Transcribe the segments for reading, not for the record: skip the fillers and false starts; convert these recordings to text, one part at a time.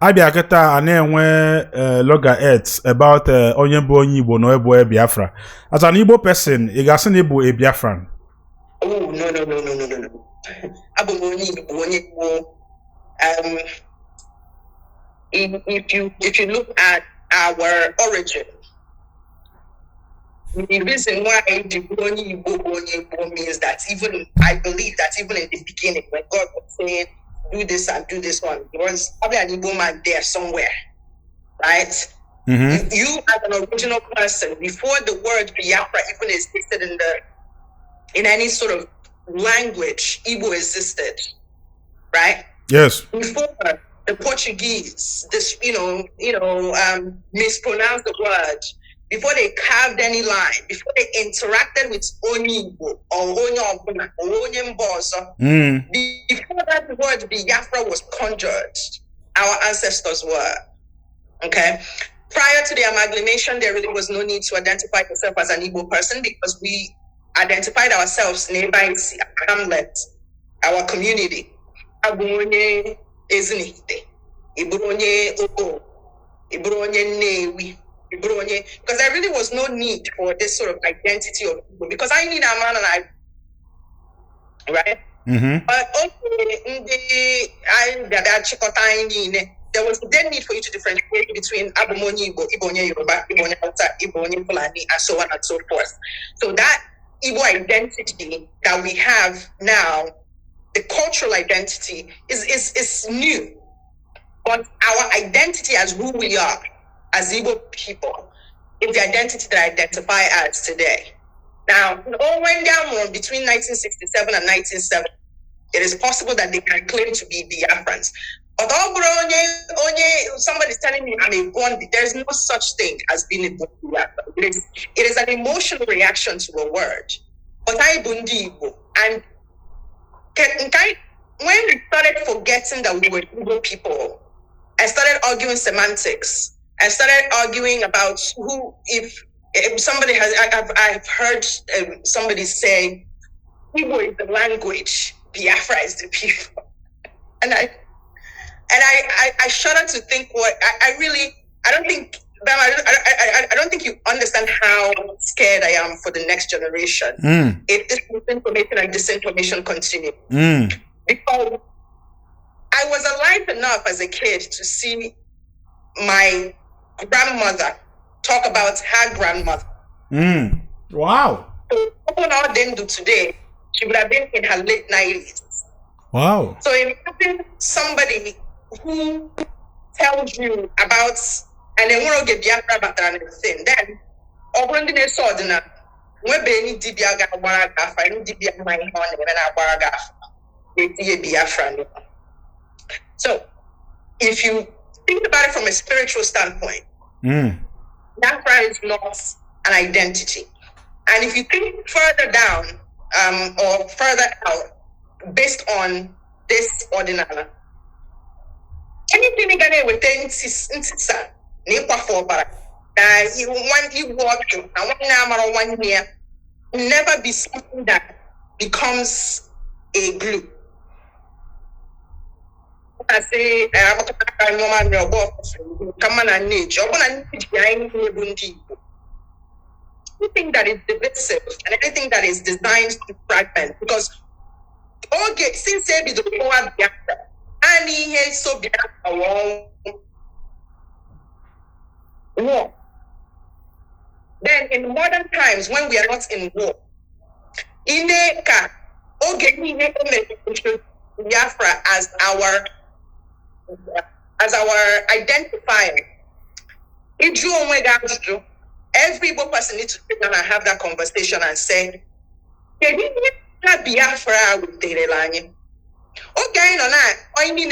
Abia keta ana-enwe loggerheads about onye bụ onye Igbo na ebo Biafra. As an Igbo person, ị ga-asị na ịbụ a Biafran. Oh, no. Abụ m onye Igbo. If you look at our origin, the reason why the onye Igbo means that I believe that even in the beginning, when God was saying, do this and do this one, there was probably an Igbo man there somewhere, right? Mm-hmm. You as an original person, before the word Biafra even existed in any sort of language, Igbo existed, right? Yes. Before the Portuguese, mispronounced the word, before they carved any line, before they interacted with Onyibo or Onyobuna or Onyemboso, before that word Biafra was conjured, our ancestors were. Okay? Prior to the amalgamation, there really was no need to identify yourself as an Igbo person because we identified ourselves nearby Hamlet, our community. Abunye Ezinite, Ibronye Oko, Ibronye Newi. Because there really was no need for this sort of identity of people. Because I need a man and I, right? Mm-hmm. But there was then need for you to differentiate between Abumoni Igbo, Ibonye Yoruba, Ibonye Hausa, Ibonye Fulani, and so on and so forth. So that Igbo identity that we have now, the cultural identity, is new. But our identity as who we are, as Igbo people, is the identity that I identify as today. Now, when down between 1967 and 1970, it is possible that they can claim to be Biafrans. But somebody's telling me I'm a born, there's no such thing as being a born Biafran. It is an emotional reaction to a word. But I Bundi Igbo. And when we started forgetting that we were Igbo people, I started arguing semantics. I started arguing about if somebody I've heard somebody say, Igbo is the language, Biafra is the people. And I shudder to think I don't think you understand how scared I am for the next generation if this misinformation and disinformation continue. Because I was alive enough as a kid to see my grandmother talk about her grandmother. Wow. So what I didn't do today, she would have been in her late 90s. Wow. So imagine somebody who tells you about, and then we'll get Biafra about and everything. Then, when they saw the when Benny Dibiaga Baragafa, and Dibia my honey, and I Baragafa, so if you think about it from a spiritual standpoint, Biafra is not an identity. And if you think further down or further out, based on this ordinary, anything again within Sisa, Nipa for Barak, you walk through, and 1 hour or 1 year, never be something that becomes a glue. I say, come on and nature. Anything that is divisive and anything that is designed to fragment, because okay, since they be the poor Biafra, and he is so Biafra war. Then in modern times, when we are not in war, in the car, okay, we make Biafra as our identifier. Every person needs to sit down and have that conversation and say, Biafra with Terelani. Okay, no, I mean,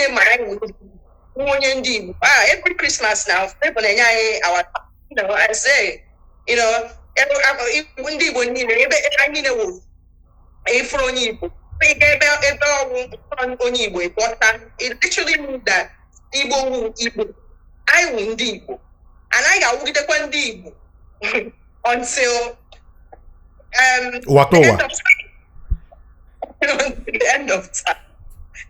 every Christmas now, I say, it literally means that Igbo, I win Igbo, and I got with the Igbo until the end of time.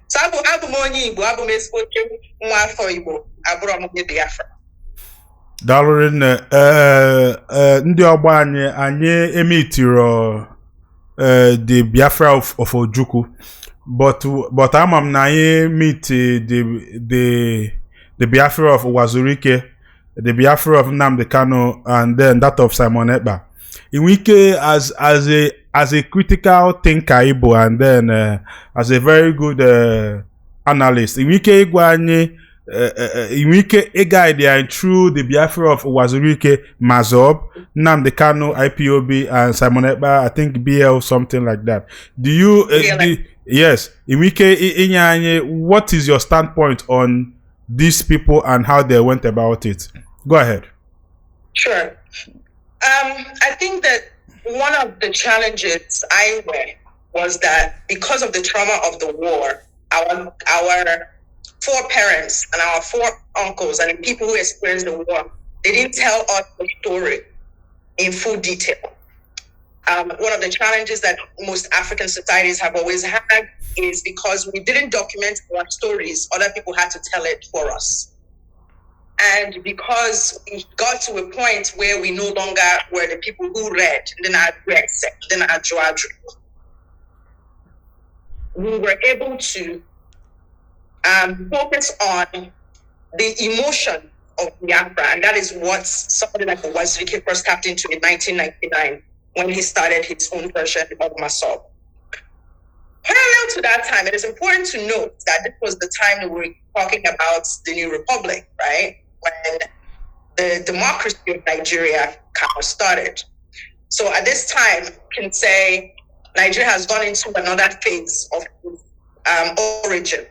So abụ m onye Igbo, abụ m ezigbote nwa afọ Igbo, abụrụ m onye Biafra. Daalụ nne. Ndị ọgbọ anyị emitiro the Biafra of Ojukwu, but ama m na anyị meet the Biafra of Wazurike, the Biafra of Nnamdi Kanu, and then that of Simon Ekpa. Inwike as a critical thinker Igbo, and then as a very good analyst, Inwike ịgwa anyị Inwike guide and through the Biafra of Wazurike, Mazob, Nnamdi Kanu, IPOB, and Simon Ekpa, I think BL, something like that. Do you yes, Inwike, what is your standpoint on these people and how they went about it? Go ahead. Sure. I think that one of the challenges I had was that because of the trauma of the war, our foreparents and our foreruncles and the people who experienced the war, they didn't tell us the story in full detail. One of the challenges that most African societies have always had is because we didn't document our stories, other people had to tell it for us. And because we got to a point where we no longer were the people who read, then I read, then I draw, we were able to focus on the emotion of Biafra, and that is what somebody like Wazirike first tapped into in 1999 when he started his own version of Masob. Parallel to that time, it is important to note that this was the time that we were talking about the New Republic, right? When the democracy of Nigeria kind of started. So at this time, you can say Nigeria has gone into another phase of origin.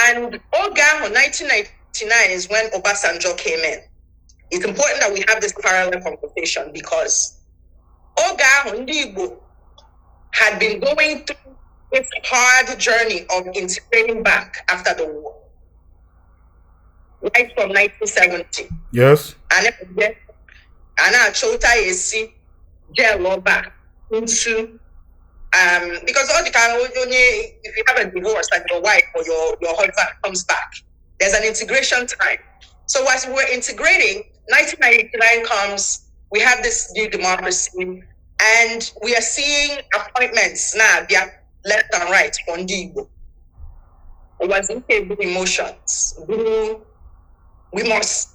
And Oga in 1999 is when Obasanjo came in. It's important that we have this parallel conversation because Oga Ndibo had been going through this hard journey of integrating back after the war. Right from 1970. Yes. And Chota is jail back into because all the time if you have a divorce, like your wife or your husband comes back, there's an integration time. So as we were integrating, 1999 comes, we have this new democracy, and we are seeing appointments now, left and right on the Igbo. It was emotions. We must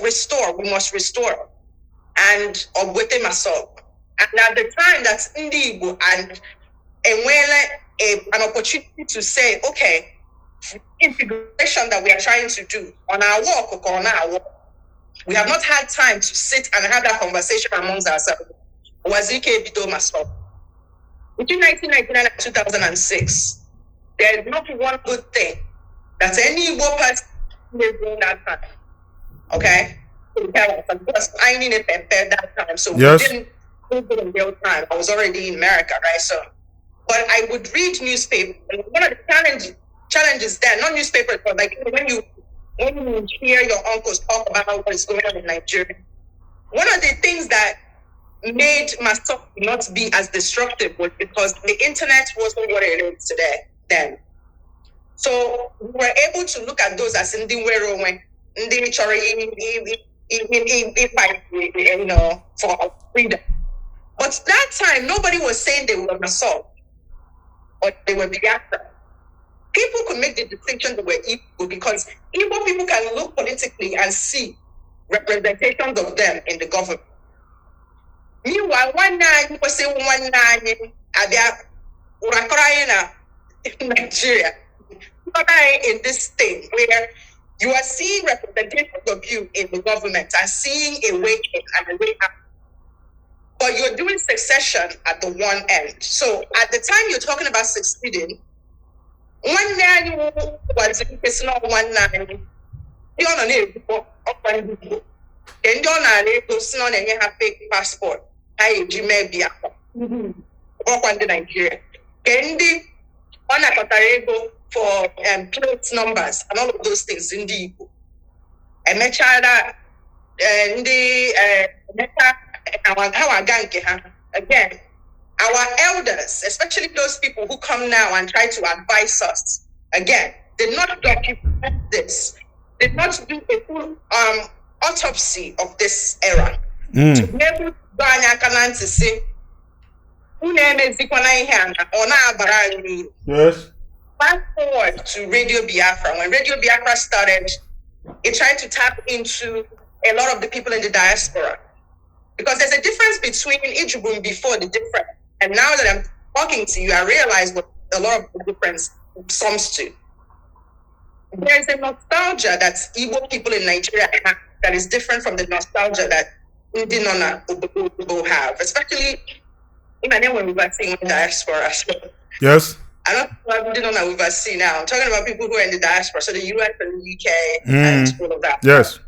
restore. And Ogwete Masob. And at the time, that's Ndigo and an opportunity to say, okay, integration that we are trying to do on our work or on our work, we have not had time to sit and have that conversation amongst ourselves. Wazirike Bido Masob. Between 1999 and 2006, there is not one good thing that any Igbo person is doing that time. Okay? Because I needed that time. So yes. We didn't move it in real time. I was already in America, right? So, but I would read newspapers. And one of the challenges there, not newspapers, but like when you hear your uncles talk about what is going on in Nigeria, one of the things that made Masob not be as destructive was because the internet wasn't what it is today then. So we were able to look at those as in the world when for freedom. But that time, nobody was saying they were Masob or they were Biafra. People could make the distinction they were Igbo because Igbo people can look politically and see representations of them in the government. Meanwhile, one night, people say one night, in Nigeria, in this thing where you are seeing representations of you in the government and seeing a way in and a way out. But you're doing succession at the one end. So at the time you're talking about succeeding, one nanny was not one nanny. You're on a then you're not a have fake passport. I may be work on the Nigeria. Kendi on a Qatarego for plate numbers and all of those things in the Igbo. And my child and the how I gank again. our elders, especially those people who come now and try to advise us, again, did not document this, did not do a full autopsy of this era. To be able to go and say, Yes. fast forward to Radio Biafra. When Radio Biafra started, it tried to tap into a lot of the people in the diaspora. Because there's a difference between Ijubun before the difference. And now that I'm talking to you, I realize what a lot of the difference sums to. There's a nostalgia that Igbo people in Nigeria have that is different from the nostalgia that Ndinona Obodo have, especially even when we were seeing diaspora. Yes. I don't know what Ndinona we see now. I'm talking about people who are in the diaspora, so the US and the UK and all of that. Yes.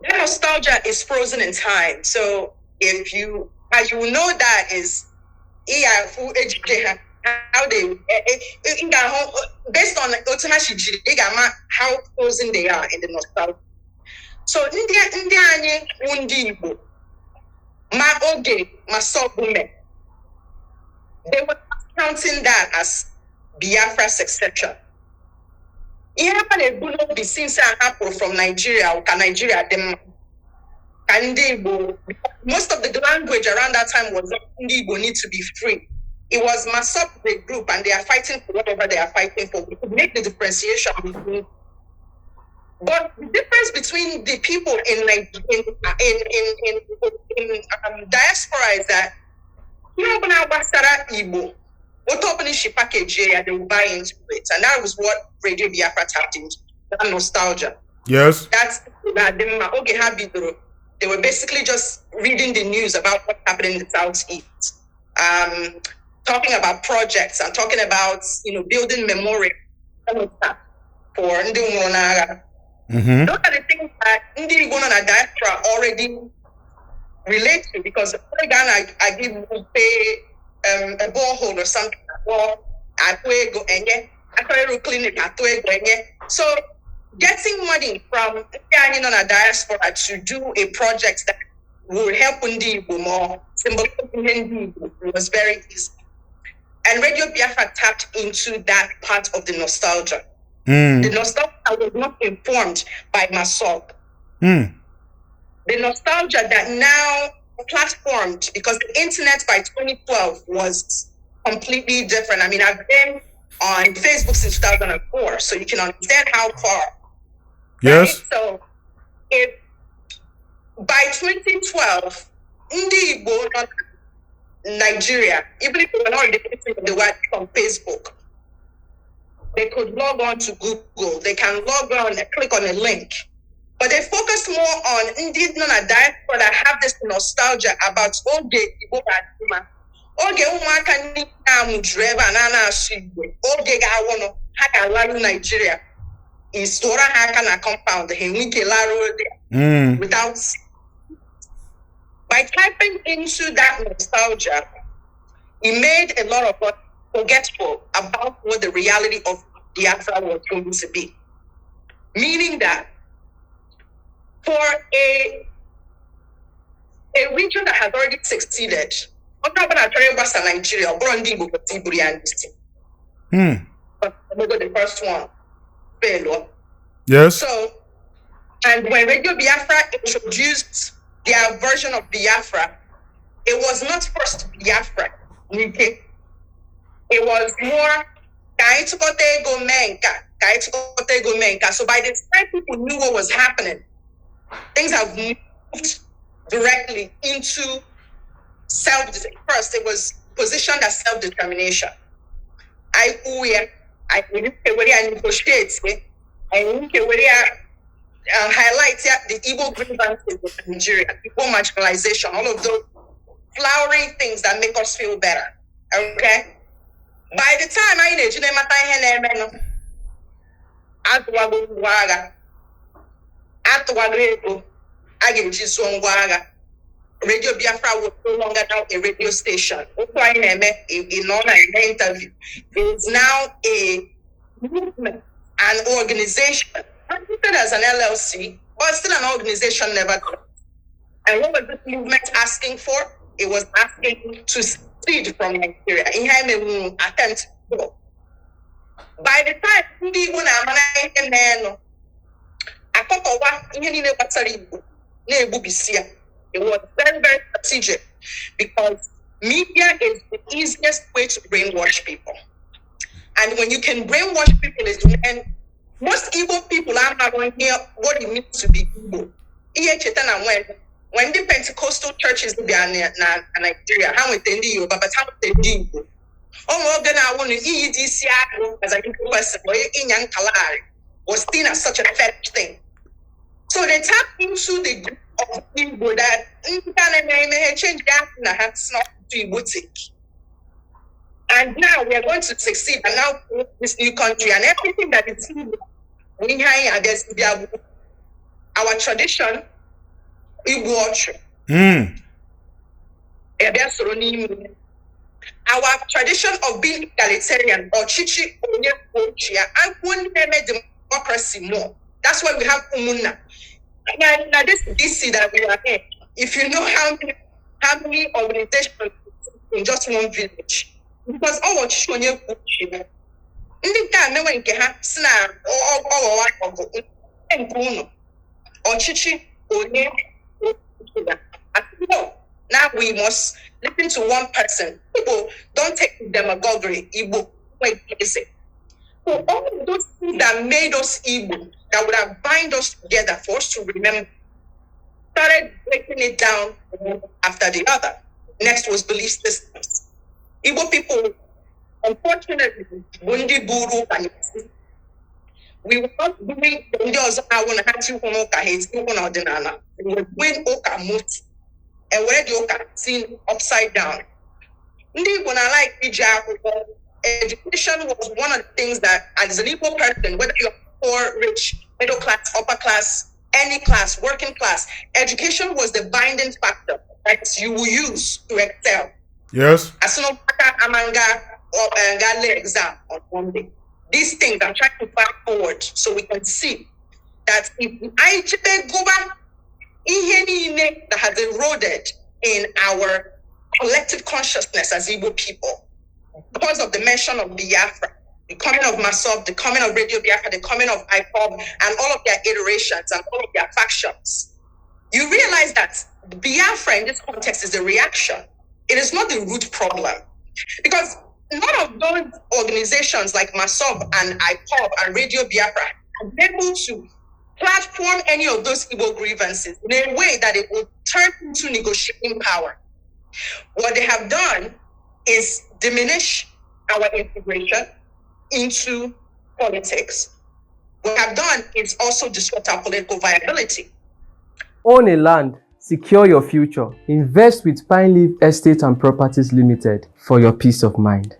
That nostalgia is frozen in time. So if you, how you know that is how they based on how frozen they are in the nostalgia. So India Igbo ma oge ma sobume, they were counting that as Biafra succession. Be since from Nigeria or Nigeria, most of the language around that time was Igbo need to be free. It was Masop the group, and they are fighting for whatever they are fighting for. We could make the differentiation between. But the difference between the people in diaspora is that Igbo, package they will buy into it, and that was what Radio Biafra tapped into. That nostalgia. Yes. That's that they were basically just reading the news about what's happening in the Southeast. Talking about projects and talking about building memorial for Ndi Umonaga. Those are the things that Ndi Igbo and diaspora already relate to, because I give you pay a borehole or something, or clinic. So getting money from a diaspora to do a project that will help Ndi Igbo more, symbolizing was very easy. And Radio Biafra tapped into that part of the nostalgia. The nostalgia was not informed by Masop. The nostalgia that now platformed, because the internet by 2012 was completely different. I mean, I've been on Facebook since 2004, so you can understand how far. Yes. Right? So, if by 2012, Ndi Igbo, Nigeria, even if they were not depicting the word on Facebook, they could log on to Google. They can log on and click on a link. But they focus more on indeed non-diaspora that have this nostalgia about Oge Igbo Adima. Oge Umaka Nina Mudreva Nana Shigwe. Oge Gawono Haka Nigeria. Is Tora Haka compound Henwike Laro without. By tapping into that nostalgia, it made a lot of us forgetful about what the reality of Biafra was going to be. Meaning that for a region that has already succeeded, Nigeria, the first one, failure. Yes. So, and when Radio Biafra introduced their version of Biafra, it was not first Biafra, okay? It was more so by the time people knew what was happening, things have moved directly into first it was positioned as self-determination. I negotiate, highlight the Igbo grievances of Nigeria, Igbo marginalization, all of those flowery things that make us feel better. Okay? By the time I Radio Biafra was no longer now a radio station. In an interview, it is now a movement, an organization, not as an LLC, but still an organization never. And what was this movement asking for? it was asking to secede from Nigeria. It had an attempt to go. By the time ndị Igbo na-amana ihe na-enu, akọkọwa ihe niile gbasara Igbo na-egbubisi ya. It was very, very strategic because media is the easiest way to brainwash people. And when you can brainwash people is when most Igbo people are not going to hear what it means to be Igbo. When the Pentecostal churches in Nigeria, how with the Igbo, but how with the Igbo? Oh, then I want to EDC as a Igbo person, or in young Kalari was seen as such a fetish thing. So they tap into the group of Igbo that may change that in a hands not to boutique. And now we are going to succeed. And now this new country and everything that is we have against our tradition, Igbo. Our tradition of being egalitarian or chichi and one democracy more. That's why we have Umuna. Now this DC that we are in, if you know how many organizations in just one village. Because our children, ndị ka mewe nke ha si na ọghọwa ọgụ nke ọchịchị onye now we must listen to one person. People don't take demagoguery. Igbo, wait, listen. So all of those things that made us Igbo, that would have bind us together for us to remember, started breaking it down after the other. Next was belief systems. Igbo people, unfortunately, Bundi Buru, we were not doing we were doing Oka Mut, and where the Oka seen upside down. Indeed, when I like education was one of the things that, as an Igbo person, whether you're poor, rich, middle class, upper class, any class, working class, education was the binding factor that you will use to excel. Yes. As soon as Amanga or exam on one day. These things I'm trying to fast forward so we can see that if I go back, that has eroded in our collective consciousness as Igbo people because of the mention of Biafra, the coming of Masob, the coming of Radio Biafra, the coming of IPOB, and all of their iterations and all of their factions. You realize that Biafra in this context is a reaction. It is not the root problem. Because none of those organizations like Masob and IPOB and Radio Biafra have been able to platform any of those Igbo grievances in a way that it will turn into negotiating power. What they have done is diminish our integration into politics. What they have done is also disrupt our political viability. Own a land, secure your future. Invest with Pine Leaf Estate and Properties Limited for your peace of mind.